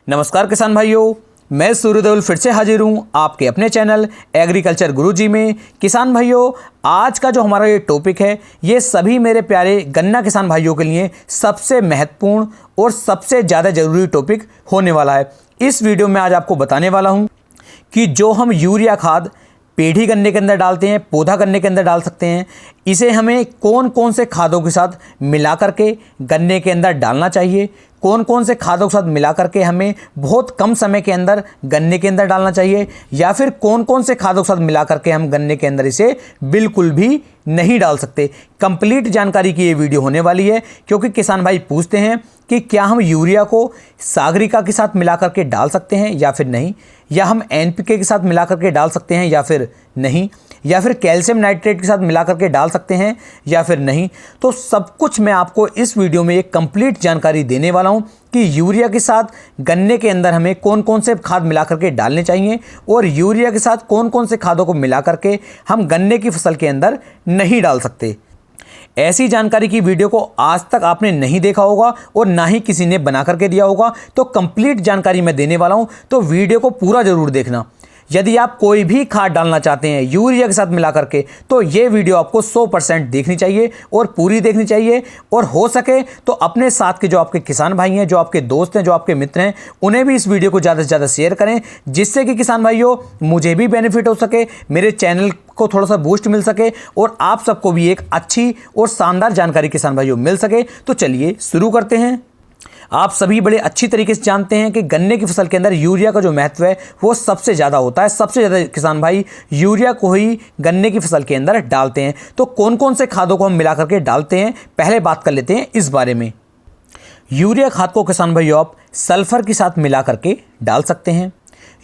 नमस्कार किसान भाइयों, मैं सूर्यदेव फिर से हाजिर हूँ आपके अपने चैनल एग्रीकल्चर गुरुजी में। किसान भाइयों, आज का जो हमारा ये टॉपिक है, ये सभी मेरे प्यारे गन्ना किसान भाइयों के लिए सबसे महत्वपूर्ण और सबसे ज़्यादा ज़रूरी टॉपिक होने वाला है। इस वीडियो में आज आपको बताने वाला हूँ कि जो हम यूरिया खाद पेढ़ी गन्ने के अंदर डालते हैं, पौधा गन्ने के अंदर डाल सकते हैं, इसे हमें कौन कौन से खादों के साथ मिला करके गन्ने के अंदर डालना चाहिए, कौन कौन से खादों के साथ मिला करके हमें बहुत कम समय के अंदर गन्ने के अंदर डालना चाहिए, या फिर कौन कौन से खादों के साथ मिला करके हम गन्ने के अंदर इसे बिल्कुल भी नहीं डाल सकते। कंप्लीट जानकारी की ये वीडियो होने वाली है, क्योंकि किसान भाई पूछते हैं कि क्या हम यूरिया को सागरिका के साथ मिला करके डाल सकते हैं या फिर नहीं, या हम एनपीके के साथ मिला करके डाल सकते हैं या फिर नहीं, या फिर कैल्शियम नाइट्रेट के साथ मिला करके डाल सकते हैं या फिर नहीं। तो सब कुछ मैं आपको इस वीडियो में एक कंप्लीट जानकारी देने वाला हूं कि यूरिया के साथ गन्ने के अंदर हमें कौन कौन से खाद मिला करके डालने चाहिए और यूरिया के साथ कौन कौन से खादों को मिला करके हम गन्ने की फसल के अंदर नहीं डाल सकते। ऐसी जानकारी की वीडियो को आज तक आपने नहीं देखा होगा और ना ही किसी ने बना करके दिया होगा, तो कंप्लीट जानकारी मैं देने वाला हूं, तो वीडियो को पूरा जरूर देखना। यदि आप कोई भी खाद डालना चाहते हैं यूरिया के साथ मिला करके, तो ये वीडियो आपको 100% देखनी चाहिए और पूरी देखनी चाहिए, और हो सके तो अपने साथ के जो आपके किसान भाई हैं, जो आपके दोस्त हैं, जो आपके मित्र हैं, उन्हें भी इस वीडियो को ज़्यादा से ज़्यादा शेयर करें, जिससे कि किसान भाइयों मुझे भी बेनिफिट हो सके, मेरे चैनल को थोड़ा सा बूस्ट मिल सके और आप सबको भी एक अच्छी और शानदार जानकारी किसान भाइयों मिल सके। तो चलिए शुरू करते हैं। आप सभी बड़े अच्छी तरीके से जानते हैं कि गन्ने की फसल के अंदर यूरिया का जो महत्व है वो सबसे ज़्यादा होता है। सबसे ज़्यादा किसान भाई यूरिया को ही गन्ने की फसल के अंदर डालते हैं। तो कौन कौन से खादों को हम मिला करके डालते हैं, पहले बात कर लेते हैं इस बारे में। यूरिया खाद को किसान भाइयों आप सल्फर के साथ मिला करके डाल सकते हैं।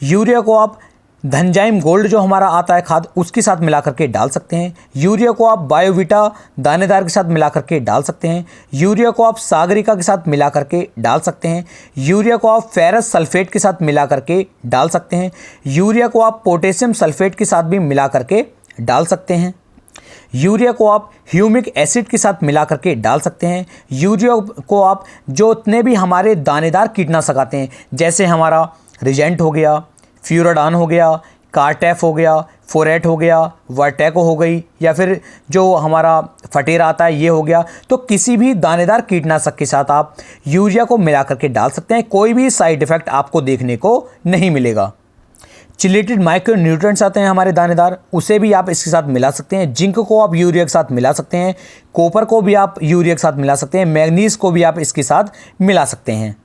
यूरिया को आप धनजाइम गोल्ड जो हमारा आता है खाद, उसके साथ मिला करके डाल सकते हैं। यूरिया को आप बायोविटा दानेदार के साथ मिला करके डाल सकते हैं। यूरिया को आप सागरिका के साथ मिला करके डाल सकते हैं। यूरिया को आप फेरस सल्फेट के साथ मिला करके डाल सकते हैं। यूरिया को आप पोटेशियम सल्फेट के साथ भी मिला करके डाल सकते हैं। यूरिया को आप ह्यूमिक एसिड के साथ मिला करके डाल सकते हैं। यूरिया को आप जो इतने भी हमारे दानेदार कीटनाशक आते हैं, जैसे हमारा रिजेंट हो गया, फ्यूराडान हो गया, कार्टेफ हो गया, फोरेट हो गया, वर्टेको हो गई, या फिर जो हमारा फटेरा आता है ये हो गया, तो किसी भी दानेदार कीटनाशक के साथ आप यूरिया को मिला करके डाल सकते हैं। कोई भी साइड इफेक्ट आपको देखने को नहीं मिलेगा। चिलेटेड माइक्रो न्यूट्रिएंट्स आते हैं हमारे दानेदार, उसे भी आप इसके साथ मिला सकते हैं। जिंक को आप यूरिया के साथ मिला सकते हैं। कॉपर को भी आप यूरिया के साथ मिला सकते हैं। मैग्नीज को भी आप इसके साथ मिला सकते हैं।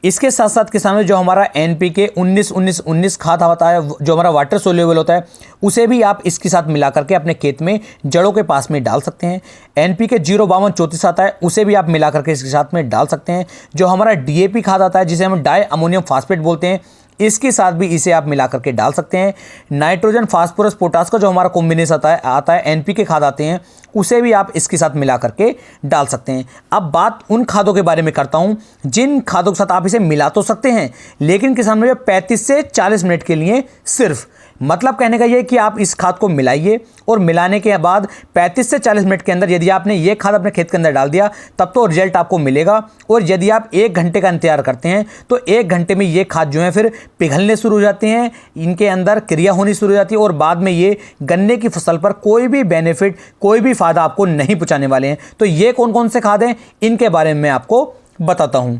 इसके साथ साथ किसानों जो हमारा एनपीके 19-19-19 खाद होता है, जो हमारा वाटर सोल्यूबल होता है, उसे भी आप इसके साथ मिला करके अपने खेत में जड़ों के पास में डाल सकते हैं। एनपीके 052-34 आता है, उसे भी आप मिला करके इसके साथ में डाल सकते हैं। जो हमारा डीएपी खाद आता है, जिसे हम डाई अमोनियम फास्फेट बोलते हैं, इसके साथ भी इसे आप मिला करके डाल सकते हैं। नाइट्रोजन फास्फोरस पोटास का जो हमारा कॉम्बिनेशन आता है एनपीके खाद आते हैं, उसे भी आप इसके साथ मिला करके डाल सकते हैं। अब बात उन खादों के बारे में करता हूं जिन खादों के साथ आप इसे मिला तो सकते हैं, लेकिन किसान भाई 35 से 40 मिनट के लिए सिर्फ, मतलब कहने का ये कि आप इस खाद को मिलाइए और मिलाने के बाद 35 से 40 मिनट के अंदर यदि आपने ये खाद अपने खेत के अंदर डाल दिया, तब तो रिजल्ट आपको मिलेगा। और यदि आप 1 घंटे का इंतजार करते हैं, तो 1 घंटे में ये खाद जो है फिर पिघलने शुरू हो जाते हैं, इनके अंदर क्रिया होनी शुरू हो जाती है, और बाद में ये गन्ने की फसल पर कोई भी बेनिफिट, कोई भी फायदा आपको नहीं पहुंचाने वाले हैं। तो ये कौन कौन से खाद हैं, इनके बारे में मैं आपको बताता हूं।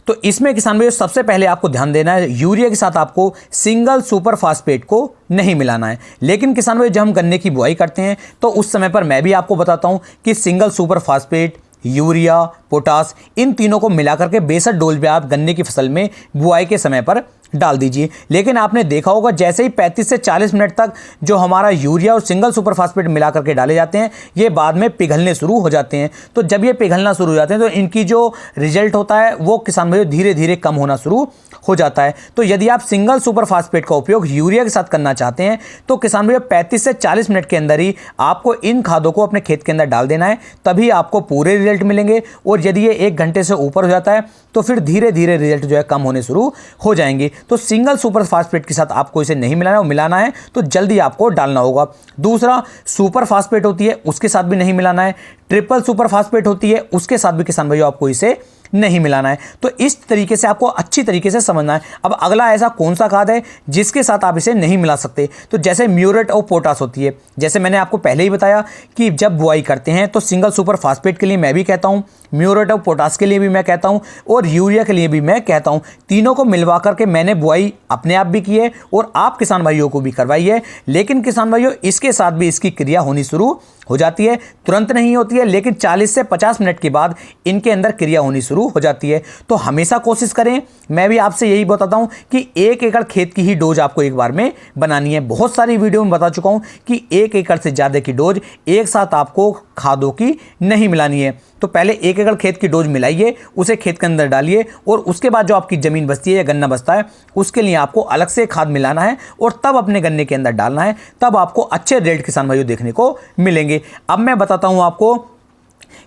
तो इसमें किसान भाइयों सबसे पहले आपको ध्यान देना है, यूरिया के साथ आपको सिंगल सुपर फास्फेट को नहीं मिलाना है। लेकिन किसान भाइयों जब हम गन्ने की बुआई करते हैं, तो उस समय पर मैं भी आपको बताता हूं कि single super phosphate, urea, potash, इन तीनों को मिला करके 62 डोज पे आप गन्ने की फसल में बुआई के समय पर डाल दीजिए। लेकिन आपने देखा होगा जैसे ही 35 से 40 मिनट तक जो हमारा यूरिया और सिंगल सुपर फास्फेट मिला करके डाले जाते हैं, ये बाद में पिघलने शुरू हो जाते हैं। तो जब ये पिघलना शुरू हो जाते हैं, तो इनकी जो रिजल्ट होता है वो किसान भाइयों धीरे धीरे कम होना शुरू हो जाता है। तो यदि आप सिंगल सुपर फास्फेट का उपयोग यूरिया के साथ करना चाहते हैं, तो किसान भाइयों 35 से 40 मिनट के अंदर ही आपको इन खादों को अपने खेत के अंदर डाल देना है, तभी आपको पूरे रिजल्ट मिलेंगे। और यदि ये 1 घंटे से ऊपर हो जाता है, तो फिर धीरे धीरे रिजल्ट जो है कम होने शुरू हो जाएंगे। तो सिंगल सुपर फास्फेट के साथ आपको इसे नहीं मिलाना है, मिलाना है तो जल्दी आपको डालना होगा। दूसरा, सुपर फास्फेट होती है, उसके साथ भी नहीं मिलाना है। ट्रिपल सुपर फास्फेट होती है, उसके साथ भी किसान भाइयों आपको इसे नहीं मिलाना है। तो इस तरीके से आपको अच्छी तरीके से समझना है। अब अगला ऐसा कौन सा खाद है जिसके साथ आप इसे नहीं मिला सकते? तो जैसे म्यूरेट और पोटास होती है। जैसे मैंने आपको पहले ही बताया कि जब बुआई करते हैं तो सिंगल सुपर फास्फेट के लिए मैं भी कहता हूँ, म्यूरेट और पोटास के लिए भी मैं कहता हूँ, और यूरिया के लिए भी मैं कहता हूँ। तीनों को मिलवा करके मैंने बुआई अपने आप भी की है और आप किसान भाइयों को भी करवाई है। लेकिन किसान भाइयों, इसके साथ भी इसकी क्रिया होनी शुरू हो जाती है। तुरंत नहीं होती है, लेकिन 40 से 50 मिनट के बाद इनके अंदर क्रिया होनी शुरू हो जाती है। तो हमेशा कोशिश करें, मैं भी आपसे यही बताता हूं कि 1 एकड़ खेत की ही डोज आपको एक बार में बनानी है। बहुत सारी वीडियो में बता चुका हूं कि 1 एकड़ से ज़्यादा की डोज एक साथ आपको खादों की नहीं मिलानी है। तो पहले 1 एकड़ खेत की डोज मिलाइए, उसे खेत के अंदर डालिए, और उसके बाद जो आपकी ज़मीन बचती है या गन्ना बचता है उसके लिए आपको अलग से खाद मिलाना है और तब अपने गन्ने के अंदर डालना है। तब आपको अच्छे रिजल्ट किसान भाइयों देखने को मिलेंगे। अब मैं बताता हूं आपको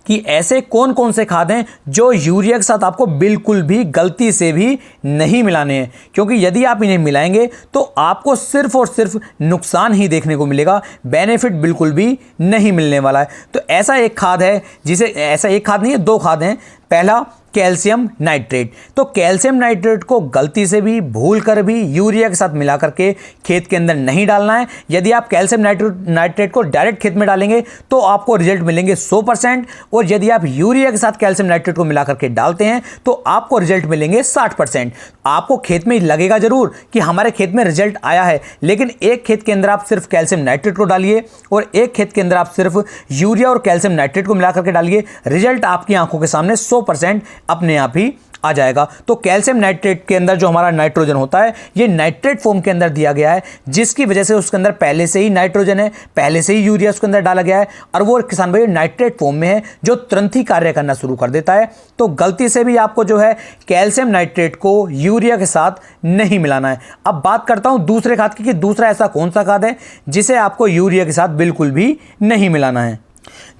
कि ऐसे कौन कौन से खाद हैं जो यूरिया के साथ आपको बिल्कुल भी गलती से भी नहीं मिलाने हैं, क्योंकि यदि आप इन्हें मिलाएंगे तो आपको सिर्फ और सिर्फ नुकसान ही देखने को मिलेगा, बेनिफिट बिल्कुल भी नहीं मिलने वाला है। तो ऐसा एक खाद है जिसे, ऐसा एक खाद नहीं है, 2 खाद हैं। पहला कैल्शियम नाइट्रेट। तो कैल्शियम नाइट्रेट को गलती से भी, भूल कर भी यूरिया के साथ मिला करके खेत के अंदर नहीं डालना है। यदि आप कैल्शियम नाइट्रेट को डायरेक्ट खेत में डालेंगे तो आपको रिजल्ट मिलेंगे 100%, और यदि आप यूरिया के साथ कैल्शियम नाइट्रेट को मिला करके डालते हैं तो आपको रिजल्ट मिलेंगे 60%। आपको खेत में लगेगा जरूर कि हमारे खेत में रिजल्ट आया है, लेकिन एक खेत के अंदर आप सिर्फ कैल्शियम नाइट्रेट को डालिए और एक खेत के अंदर आप सिर्फ यूरिया और कैल्शियम नाइट्रेट को मिला करके डालिए, रिजल्ट आपकी आंखों के सामने 100% अपने आप ही आ जाएगा। तो कैल्शियम नाइट्रेट के अंदर जो हमारा नाइट्रोजन होता है, ये नाइट्रेट फॉर्म के अंदर दिया गया है, जिसकी वजह से उसके अंदर पहले से ही नाइट्रोजन है, पहले से ही यूरिया उसके अंदर डाला गया है, और वो किसान भाई नाइट्रेट फॉर्म में है जो तुरंत ही कार्य करना शुरू कर देता है। तो गलती से भी आपको जो है कैल्शियम नाइट्रेट को यूरिया के साथ नहीं मिलाना है। अब बात करता हूं दूसरे खाद की कि दूसरा ऐसा कौन सा खाद है जिसे आपको यूरिया के साथ बिल्कुल भी नहीं मिलाना है।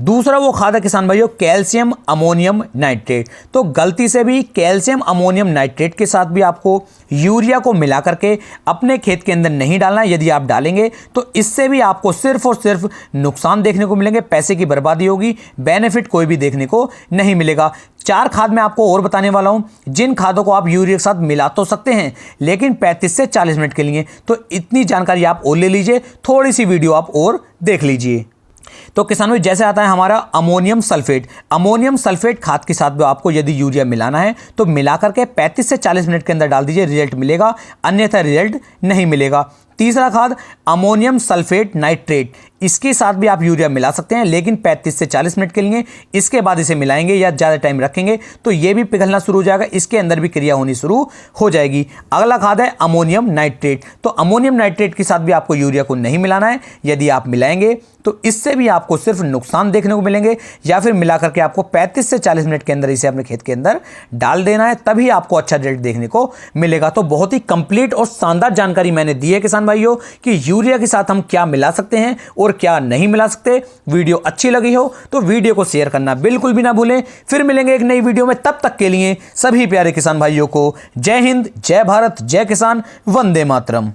दूसरा वो खाद है किसान भाइयों कैल्शियम अमोनियम नाइट्रेट। तो गलती से भी कैल्शियम अमोनियम नाइट्रेट के साथ भी आपको यूरिया को मिला करके अपने खेत के अंदर नहीं डालना है। यदि आप डालेंगे तो इससे भी आपको सिर्फ और सिर्फ नुकसान देखने को मिलेंगे, पैसे की बर्बादी होगी, बेनिफिट कोई भी देखने को नहीं मिलेगा। 4 खाद मैं आपको और बताने वाला हूं जिन खादों को आप यूरिया के साथ मिला तो सकते हैं, लेकिन 35 से 40 मिनट के लिए। तो इतनी जानकारी आप और ले लीजिए, थोड़ी सी वीडियो आप और देख लीजिए। तो किसानों, जैसे आता है हमारा अमोनियम सल्फेट। अमोनियम सल्फेट खाद के साथ भी आपको यदि यूरिया मिलाना है तो मिला करके 35 से 40 मिनट के अंदर डाल दीजिए, रिजल्ट मिलेगा, अन्यथा रिजल्ट नहीं मिलेगा। तीसरा खाद अमोनियम सल्फेट नाइट्रेट, इसके साथ भी आप यूरिया मिला सकते हैं, लेकिन 35 से 40 मिनट के लिए। इसके बाद इसे मिलाएंगे या ज़्यादा टाइम रखेंगे तो ये भी पिघलना शुरू हो जाएगा, इसके अंदर भी क्रिया होनी शुरू हो जाएगी। अगला खाद है अमोनियम नाइट्रेट। तो अमोनियम नाइट्रेट के साथ भी आपको यूरिया को नहीं मिलाना है। यदि आप मिलाएंगे तो इससे भी आपको सिर्फ नुकसान देखने को मिलेंगे, या फिर मिला करके आपको 35 से 40 मिनट के अंदर इसे अपने खेत के अंदर डाल देना है, तभी आपको अच्छा रिजल्ट देखने को मिलेगा। तो बहुत ही कंप्लीट और शानदार जानकारी मैंने दी है किसान भाइयों कि यूरिया के साथ हम क्या मिला सकते हैं और क्या नहीं मिला सकते। वीडियो अच्छी लगी हो तो वीडियो को शेयर करना बिल्कुल भी ना भूलें। फिर मिलेंगे एक नई वीडियो में, तब तक के लिए सभी प्यारे किसान भाइयों को जय हिंद, जय भारत, जय किसान, वंदे मातरम।